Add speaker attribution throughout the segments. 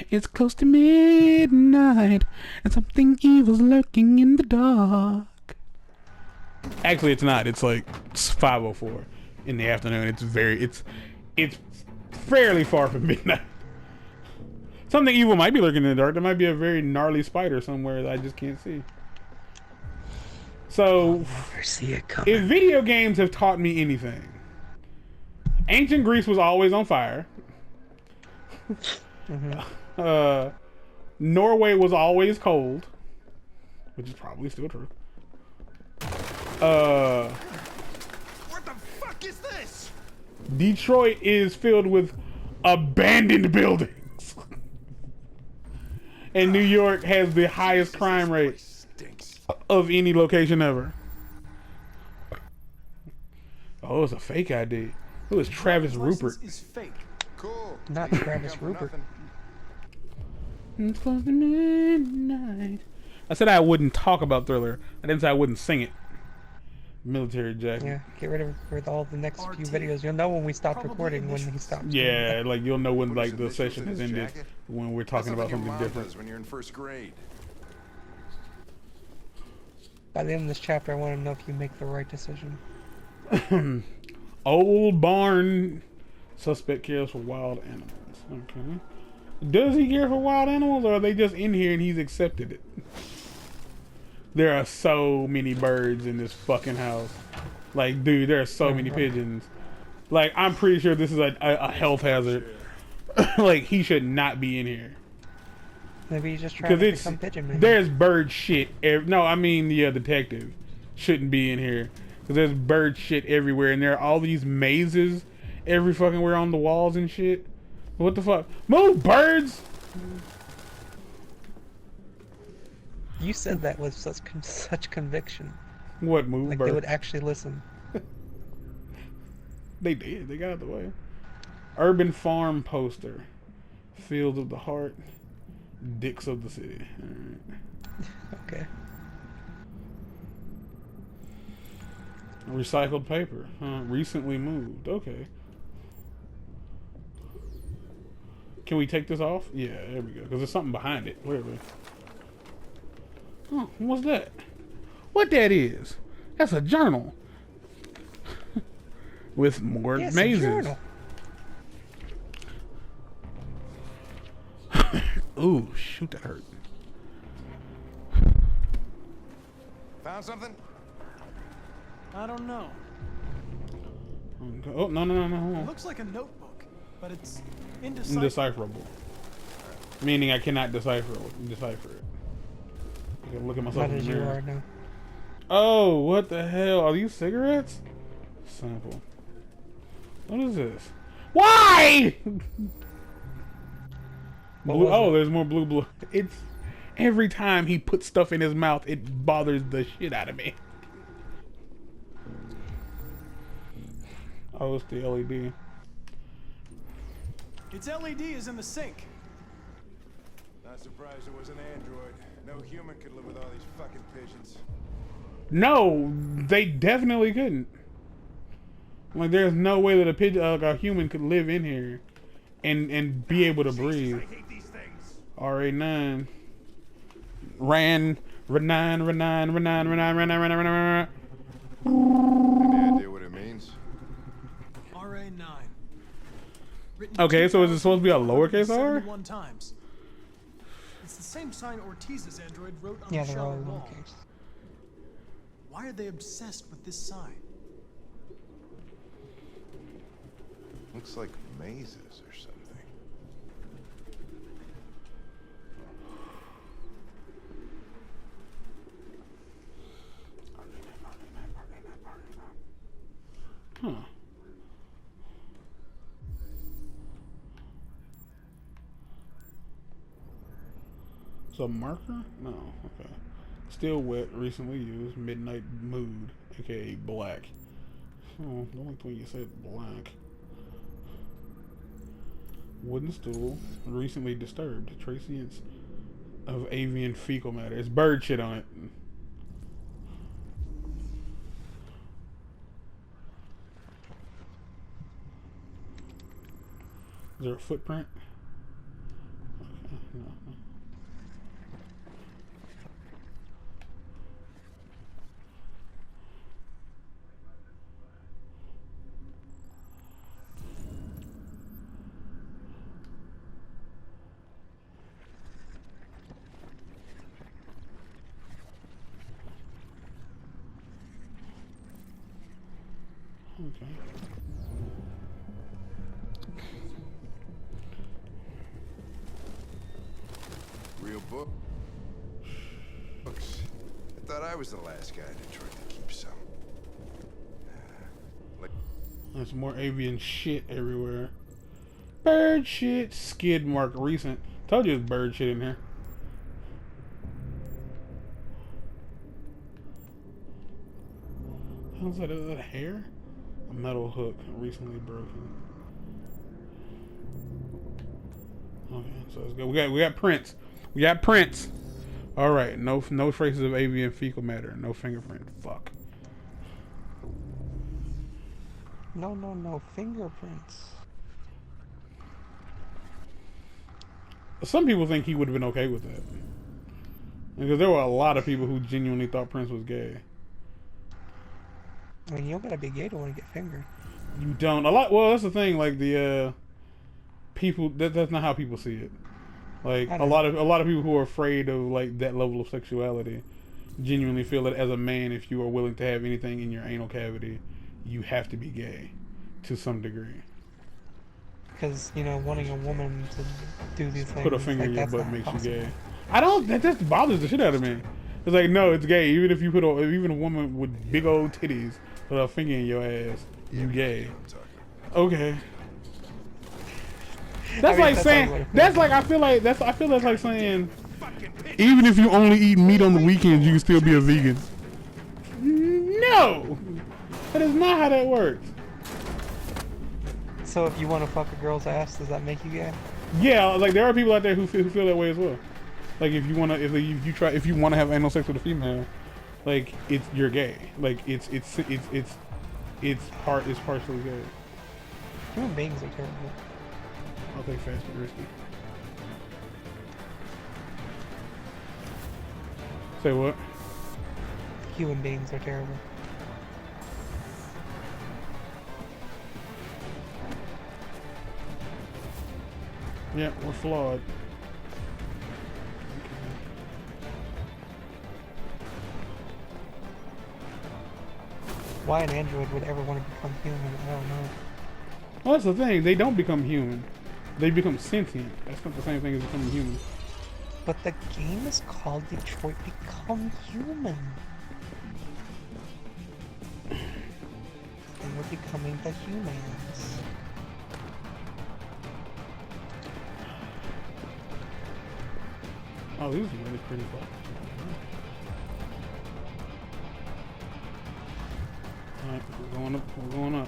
Speaker 1: It's close to midnight, and something evil's lurking in the dark. Actually, it's not. It's like 5:04 in the afternoon. It's fairly far from midnight. Something evil might be lurking in the dark. There might be a very gnarly spider somewhere that I just can't see. So,
Speaker 2: never see it coming.
Speaker 1: If video games have taught me anything, ancient Greece was always on fire. Norway was always cold, which is probably still true.
Speaker 3: What the fuck is this?
Speaker 1: Detroit is filled with abandoned buildings. And New York has the highest crime rate of any location ever. Oh, it's a fake ID. Who is Travis Rupert?
Speaker 3: Is fake. Cool.
Speaker 2: Not Travis Rupert.
Speaker 1: It's close to midnight. I said I wouldn't talk about Thriller. I didn't say I wouldn't sing it. Military jacket.
Speaker 2: Yeah, get rid of with all the next few videos. You'll know when we stopped recording, when he stopped.
Speaker 1: Yeah, like you'll know when like the session has ended when we're talking about something different.
Speaker 3: When you're in first grade.
Speaker 2: By the end of this chapter, I want to know if you make the right decision.
Speaker 1: Old barn suspect cares for wild animals. Okay. Does he care for wild animals, or are they just in here and he's accepted it? There are so many birds in this fucking house. Like, dude, there are so many pigeons. Like, I'm pretty sure this is a health hazard. Like, he should not be in here.
Speaker 2: Maybe he's just trying to become pigeon man.
Speaker 1: There's bird shit. No, I mean the detective shouldn't be in here. Because there's bird shit everywhere. And there are all these mazes every fucking where on the walls and shit. What the fuck? Move, birds!
Speaker 2: You said that with such conviction.
Speaker 1: What, move,
Speaker 2: like
Speaker 1: birds?
Speaker 2: They would actually listen.
Speaker 1: They did. They got out of the way. Urban farm poster. Fields of the heart. Dicks of the city. All right.
Speaker 2: Okay.
Speaker 1: Recycled paper. Recently moved. Okay. Can we take this off? Yeah, there we go. Because there's something behind it. Where are we? Oh, what's that? What that is? That's a journal. With more mazes. A journal. Ooh, shoot, that hurt.
Speaker 3: Found something?
Speaker 4: I don't know.
Speaker 1: Okay. Oh, no.
Speaker 4: It looks like a notebook, but it's indecipherable.
Speaker 1: Indecipherable. Meaning I cannot decipher it. I can look at myself in the mirror.
Speaker 2: You are now.
Speaker 1: Oh, what the hell? Are these cigarettes? Sample. What is this? Why? Blue. Oh, there's more blue. It's every time he puts stuff in his mouth, it bothers the shit out of me. Oh, it's the LED.
Speaker 4: Its LED is in the sink.
Speaker 3: Not surprised it was an android. No human could live with all these fucking pigeons.
Speaker 1: No, they definitely couldn't. Like, there's no way that a pigeon, a human, could live in here and be able to breathe.
Speaker 3: I hate these things.
Speaker 1: RA9. Ran.
Speaker 3: Any idea what it means?
Speaker 4: RA9.
Speaker 1: Okay, so is it supposed to be a lowercase r?
Speaker 4: Times. It's the same sign Ortiz's android wrote on
Speaker 2: Yeah,
Speaker 4: the
Speaker 2: they're all
Speaker 4: shower wall.
Speaker 2: lowercase.
Speaker 4: Why are they obsessed with this sign?
Speaker 3: Looks like mazes or something.
Speaker 1: Huh. It's a marker? No, okay. Still wet, recently used, midnight mood, aka black. Oh, the only thing you said black. Wooden stool, recently disturbed, traces of avian fecal matter. It's bird shit on it. Is there a footprint? Okay. no. Okay.
Speaker 3: Real books. I thought I was the last guy that tried to keep some.
Speaker 1: There's more avian shit everywhere. Bird shit. Skid mark recent. Told you there's bird shit in here. How's that? Is that hair? A metal hook recently broken. Okay, so let's go. We got prints. We got prints. All right, no traces of avian fecal matter. No fingerprint. Fuck.
Speaker 2: No fingerprints.
Speaker 1: Some people think he would have been okay with that, because there were a lot of people who genuinely thought Prince was gay.
Speaker 2: I mean, you don't gotta be gay to want to get fingered.
Speaker 1: You don't. A lot. Well, that's the thing. Like the people. That's not how people see it. Like a lot of people who are afraid of like that level of sexuality, genuinely feel that as a man, if you are willing to have anything in your anal cavity, you have to be gay, to some degree.
Speaker 2: Because, you know, wanting a woman to do these things.
Speaker 1: Put a finger
Speaker 2: like,
Speaker 1: in your
Speaker 2: that's
Speaker 1: butt
Speaker 2: not
Speaker 1: makes
Speaker 2: possible.
Speaker 1: you gay. I don't. That just bothers the shit out of me. It's like, no, it's gay. Even if you put even a woman with big old titties put a finger in your ass, you gay. Okay. That's like saying. That's like I feel that's like saying. Even if you only eat meat on the weekends, you can still be a vegan. No, that is not how that works.
Speaker 2: So if you want to fuck a girl's ass, does that make you gay?
Speaker 1: Yeah, like there are people out there who feel that way as well. Like if you wanna, if you wanna have anal sex with a female, like you're gay. Like it's partially gay.
Speaker 2: Human beings are terrible.
Speaker 1: I'll take fast and risky. Say what?
Speaker 2: Human beings are terrible.
Speaker 1: Yeah, we're flawed.
Speaker 2: Why an android would ever want to become human, I don't know.
Speaker 1: Well, that's the thing. They don't become human. They become sentient. That's not the same thing as becoming human.
Speaker 2: But the game is called Detroit Become Human. And we're becoming the humans.
Speaker 1: Oh, this is really pretty fun. Alright, we're going up. We're going up.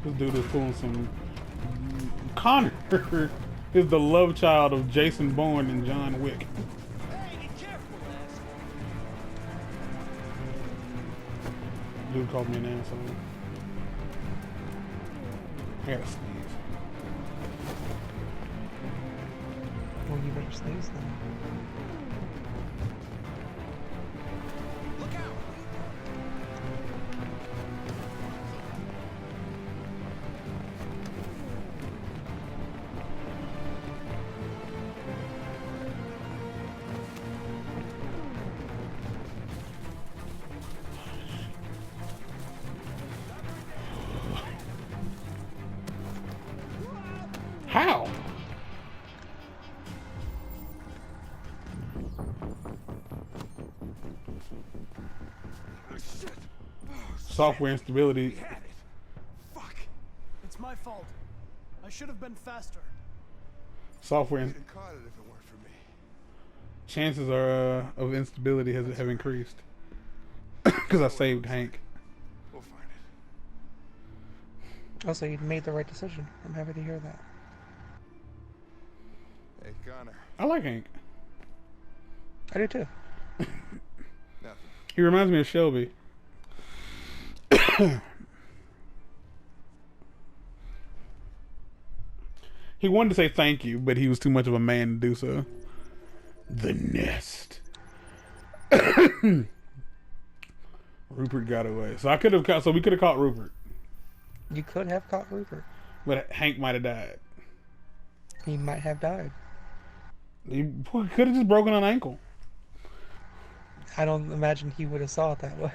Speaker 1: This dude is pulling some. Connor is the love child of Jason Bourne and John Wick.
Speaker 4: Hey, be careful, asshole.
Speaker 1: Dude called me an asshole. I gotta sneeze.
Speaker 2: Well, you better sneeze then.
Speaker 4: Look out!
Speaker 1: How? Software instability.
Speaker 3: Had it. Fuck.
Speaker 4: It's my fault. I should have been faster.
Speaker 1: Software.
Speaker 3: You'd have caught it if it weren't for me.
Speaker 1: Chances are of instability have increased because I saved Hank.
Speaker 3: We'll find it.
Speaker 2: Also, you made the right decision. I'm happy to hear that.
Speaker 3: Hey, Connor.
Speaker 1: I like Hank.
Speaker 2: I do too.
Speaker 3: Nothing.
Speaker 1: He reminds me of Shelby. He wanted to say thank you, but he was too much of a man to do so. The nest. Rupert got away. So we could have caught Rupert.
Speaker 2: You could have caught Rupert.
Speaker 1: But Hank might have died.
Speaker 2: He might have died.
Speaker 1: He could have just broken an ankle.
Speaker 2: I don't imagine he would have saw it that way.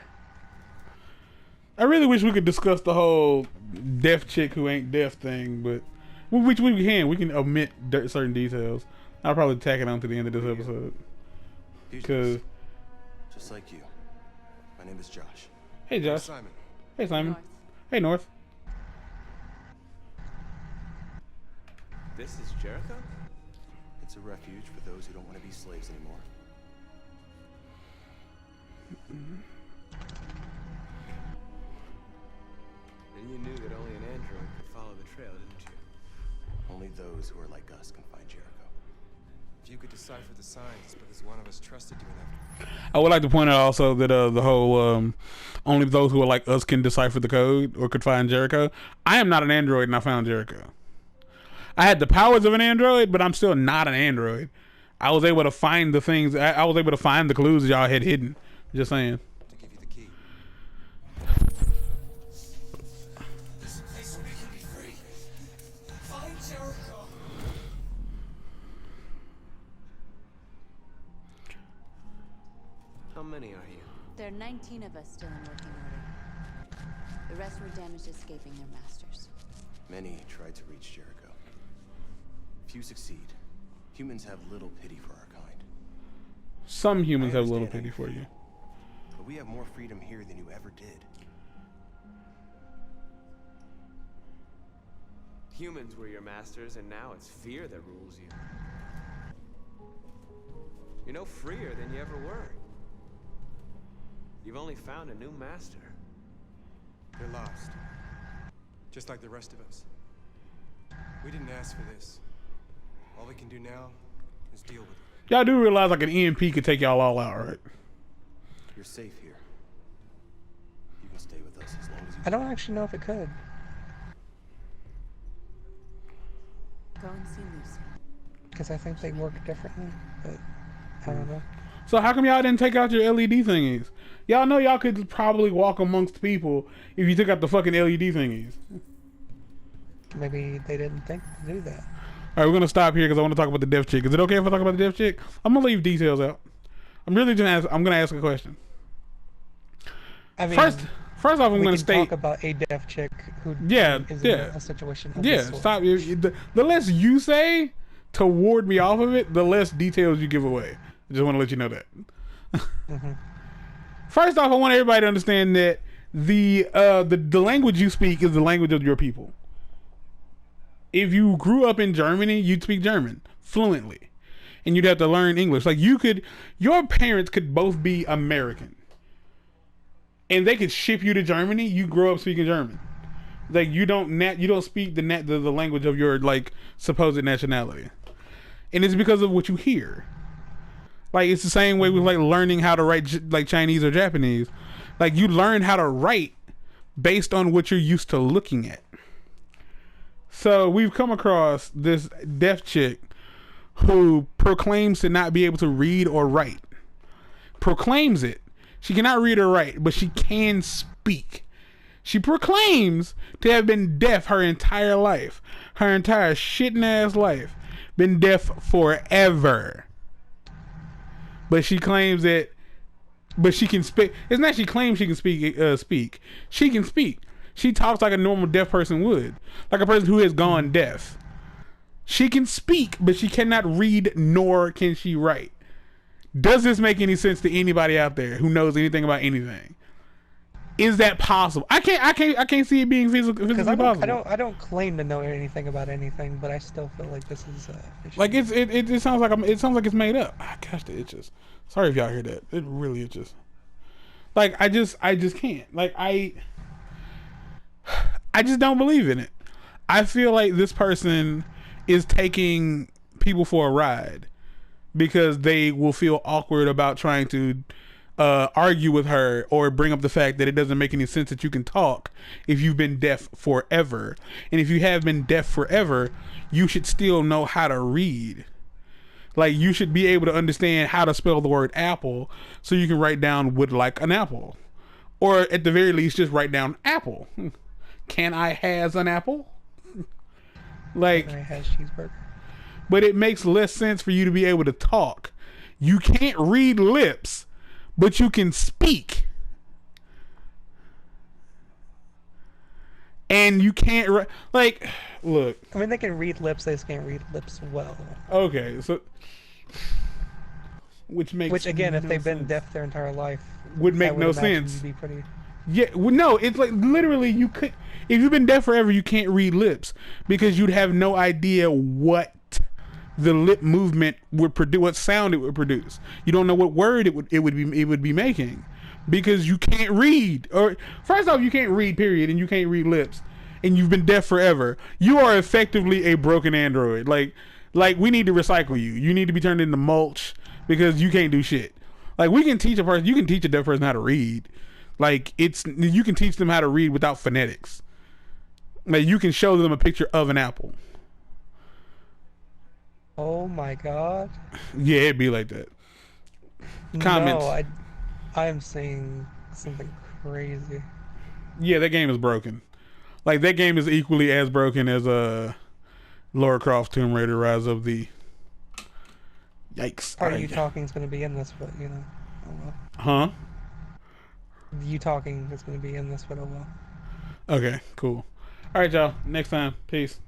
Speaker 1: I really wish we could discuss the whole deaf chick who ain't deaf thing, but we can. We can omit certain details. I'll probably tack it on to the end of this episode. Because
Speaker 5: just like you, my name is Josh.
Speaker 1: Hey Josh.
Speaker 3: Simon.
Speaker 1: Hey Simon. Hey North.
Speaker 5: This is Jericho? It's a refuge for those who don't want to be slaves anymore.
Speaker 6: And you knew that only an android could follow the trail, didn't you?
Speaker 5: Only those who are like us can find Jericho.
Speaker 3: If you could decipher the signs, it's because one of us trusted you enough.
Speaker 1: I would like to point out also that the whole only those who are like us can decipher the code or could find Jericho. I am not an android and I found Jericho. I had the powers of an android, but I'm still not an android. I was able to find the things. I was able to find the clues y'all had hidden. Just saying.
Speaker 3: To give you the key.
Speaker 6: How many are you?
Speaker 7: There are 19 of us still in working order. The rest were damaged escaping their masters.
Speaker 5: Many tried to reach Jericho. Few succeed. Humans have little pity for our kind.
Speaker 1: Some humans
Speaker 5: I
Speaker 1: have a little
Speaker 5: understand
Speaker 1: pity for you.
Speaker 5: But we have more freedom here than you ever did.
Speaker 6: Humans were your masters, and now it's fear that rules you. You're no freer than you ever were. You've only found a new master.
Speaker 3: They're lost. Just like the rest of us. We didn't ask for this. All we can do now is deal with it.
Speaker 1: Y'all do realize like an EMP could take y'all all out, right?
Speaker 5: You're safe here. You can stay with us as long as you
Speaker 2: I don't actually know if it could.
Speaker 7: Go and see Lucy.
Speaker 2: Because I think they work differently. But I don't know.
Speaker 1: So how come y'all didn't take out your LED thingies? Y'all know y'all could probably walk amongst people if you took out the fucking LED thingies.
Speaker 2: Maybe they didn't think to do that.
Speaker 1: All right, we're gonna stop here because I want to talk about the deaf chick. Is it okay if I talk about the deaf chick? I'm gonna leave details out. I'm gonna ask a question.
Speaker 2: I mean,
Speaker 1: First off, I'm gonna state.
Speaker 2: Talk about a deaf chick who is in a situation. Of this sort.
Speaker 1: Stop. The less you say to ward me off of it, the less details you give away. I just want to let you know that.
Speaker 2: Mm-hmm.
Speaker 1: First off, I want everybody to understand that the language you speak is the language of your people. If you grew up in Germany, you'd speak German fluently, and you'd have to learn English. Like your parents could both be American, and they could ship you to Germany. You grow up speaking German. Like you don't speak the language of your like supposed nationality, and it's because of what you hear. Like it's the same way with like learning how to write like Chinese or Japanese. Like you learn how to write based on what you're used to looking at. So we've come across this deaf chick who proclaims to not be able to read or write. Proclaims it. She cannot read or write, but she can speak. She proclaims to have been deaf her entire life. Her entire shitting ass life. Been deaf forever. But she claims that, but she can speak. It's not she claims she can speak. She can speak. She talks like a normal deaf person would. Like a person who has gone deaf. She can speak, but she cannot read nor can she write. Does this make any sense to anybody out there who knows anything about anything? is that possible? I can't see it being physically possible.
Speaker 2: I don't claim to know anything about anything, but I still feel like this is
Speaker 1: like it sounds like it's made up. Ah, gosh, the itches. Sorry if y'all hear that. It really itches. Like I just can't. Like I just don't believe in it. I feel like this person is taking people for a ride because they will feel awkward about trying to argue with her or bring up the fact that it doesn't make any sense that you can talk if you've been deaf forever. And if you have been deaf forever, you should still know how to read. Like, you should be able to understand how to spell the word apple so you can write down would like an apple. Or at the very least, just write down apple. Can I has an apple? Like,
Speaker 2: Can I has cheeseburger?
Speaker 1: but it makes less sense for you to be able to talk. You can't read lips, but you can speak. And you can't, like, look.
Speaker 2: I mean, they can read lips, they just can't read lips well.
Speaker 1: Okay, so, which
Speaker 2: again, if
Speaker 1: no
Speaker 2: they've been
Speaker 1: sense.
Speaker 2: deaf their entire life,
Speaker 1: Would make
Speaker 2: I would
Speaker 1: no
Speaker 2: imagine
Speaker 1: sense.
Speaker 2: you'd be pretty...
Speaker 1: Yeah, well, no, it's like literally you could, if you've been deaf forever, you can't read lips because you'd have no idea what the lip movement would produce, what sound it would produce. You don't know what word it would be making because you can't read. Or first off, you can't read, period, and you can't read lips, and you've been deaf forever. You are effectively a broken android. Like we need to recycle you. You need to be turned into mulch because you can't do shit. Like, we can teach a person, you can teach a deaf person how to read. Like, you can teach them how to read without phonetics. Like, you can show them a picture of an apple.
Speaker 2: Oh my god.
Speaker 1: Yeah, it'd be like that. Comments.
Speaker 2: No, I am saying something crazy.
Speaker 1: Yeah, that game is broken. Like, that game is equally as broken as Lara Croft Tomb Raider Rise of the... Yikes.
Speaker 2: Part of you talking is going to be in this, but you know. Oh well.
Speaker 1: Huh?
Speaker 2: You talking is going to be in this, but oh well.
Speaker 1: Okay, cool. All right, y'all. Next time. Peace.